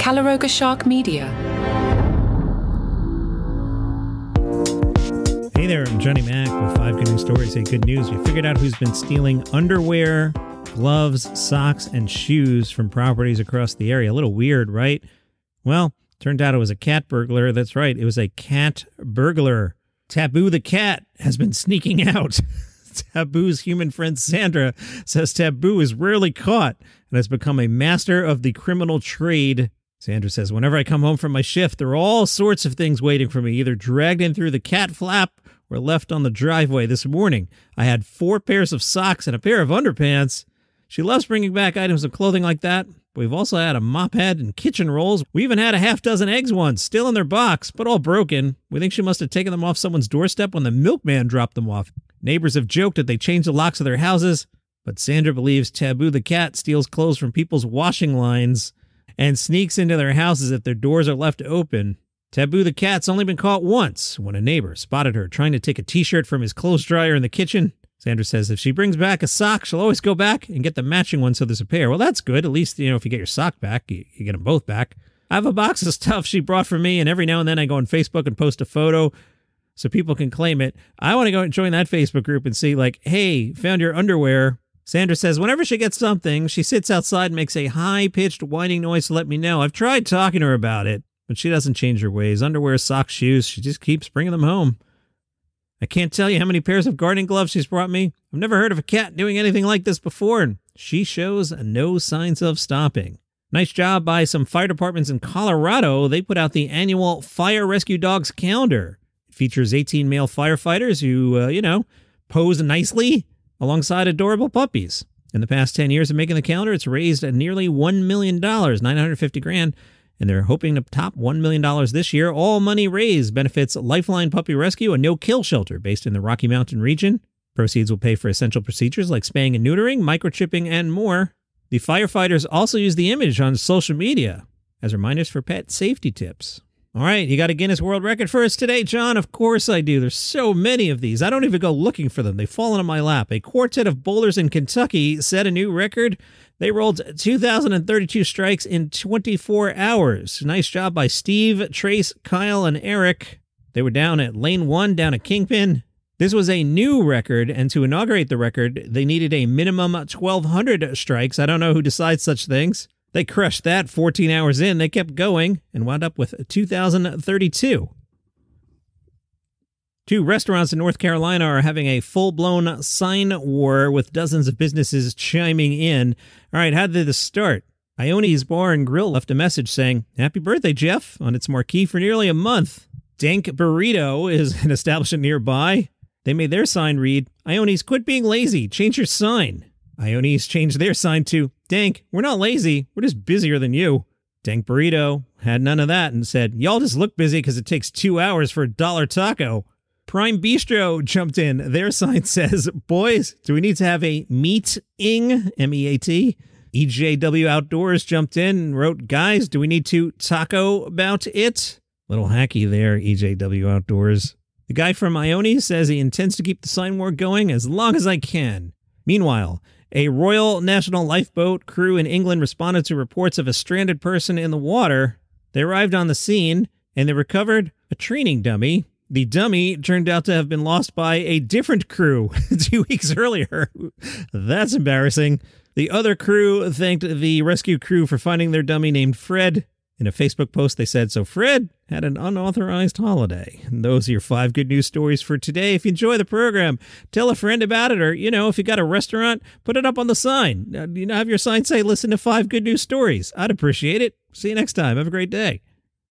Calaroga Shark Media. Hey there, I'm Johnny Mac with 5 Good News Stories. Hey, good news. We figured out who's been stealing underwear, gloves, socks, and shoes from properties across the area. A little weird, right? Well, turned out it was a cat burglar. That's right, it was a cat burglar. Taboo the cat has been sneaking out. Taboo's human friend Sandra says Taboo is rarely caught and has become a master of the criminal trade. Sandra says, whenever I come home from my shift, there are all sorts of things waiting for me, either dragged in through the cat flap or left on the driveway. This morning, I had 4 pairs of socks and a pair of underpants. She loves bringing back items of clothing like that. We've also had a mop head and kitchen rolls. We even had a half dozen eggs once, still in their box, but all broken. We think she must have taken them off someone's doorstep when the milkman dropped them off. Neighbors have joked that they changed the locks of their houses, but Sandra believes Taboo the cat steals clothes from people's washing lines and sneaks into their houses if their doors are left open. Taboo the cat's only been caught once when a neighbor spotted her trying to take a t-shirt from his clothes dryer in the kitchen. Sandra says if she brings back a sock, she'll always go back and get the matching one so there's a pair. Well, that's good. At least, if you get your sock back, you get them both back. I have a box of stuff she brought for me, and every now and then I go on Facebook and post a photo so people can claim it. I want to go and join that Facebook group and see, like, hey, found your underwear. Sandra says whenever she gets something, she sits outside and makes a high-pitched whining noise to let me know. I've tried talking to her about it, but she doesn't change her ways. Underwear, socks, shoes, she just keeps bringing them home. I can't tell you how many pairs of gardening gloves she's brought me. I've never heard of a cat doing anything like this before, and she shows no signs of stopping. Nice job by some fire departments in Colorado. They put out the annual Fire Rescue Dogs calendar. It features 18 male firefighters who, pose nicely alongside adorable puppies. In the past 10 years of making the calendar, it's raised nearly $1 million, $950,000, and they're hoping to top $1 million this year. All money raised benefits Lifeline Puppy Rescue, a no-kill shelter based in the Rocky Mountain region. Proceeds will pay for essential procedures like spaying and neutering, microchipping, and more. The firefighters also use the image on social media as reminders for pet safety tips. All right, you got a Guinness World Record for us today, John? Of course I do. There's so many of these. I don't even go looking for them. They fall into my lap. A quartet of bowlers in Kentucky set a new record. They rolled 2,032 strikes in 24 hours. Nice job by Steve, Trace, Kyle, and Eric. They were down at lane 1, down at Kingpin. This was a new record, and to inaugurate the record, they needed a minimum 1,200 strikes. I don't know who decides such things. They crushed that 14 hours in. They kept going and wound up with 2,032. 2 restaurants in North Carolina are having a full-blown sign war with dozens of businesses chiming in. All right, how did this start? Ione's Bar and Grill left a message saying, "Happy birthday, Jeff," on its marquee for nearly a month. Dank Burrito is an establishment nearby. They made their sign read, "Ione's, quit being lazy. Change your sign." Ione's changed their sign to, "Dank, we're not lazy. We're just busier than you." Dank Burrito had none of that and said, "Y'all just look busy because it takes 2 hours for a $1 taco." Prime Bistro jumped in. Their sign says, "Boys, do we need to have a meet-ing?" M-E-A-T. EJW Outdoors jumped in and wrote, "Guys, do we need to taco about it?" Little hacky there, EJW Outdoors. The guy from Ione says he intends to keep the sign war going as long as I can. Meanwhile, a Royal National Lifeboat crew in England responded to reports of a stranded person in the water. They arrived on the scene, and they recovered a training dummy. The dummy turned out to have been lost by a different crew 2 weeks earlier. That's embarrassing. The other crew thanked the rescue crew for finding their dummy named Fred. In a Facebook post, they said, "So Fred had an unauthorized holiday." And those are your 5 good news stories for today. If you enjoy the program, tell a friend about it. Or, if you got a restaurant, put it up on the sign. Have your sign say, "Listen to 5 good news stories." I'd appreciate it. See you next time. Have a great day.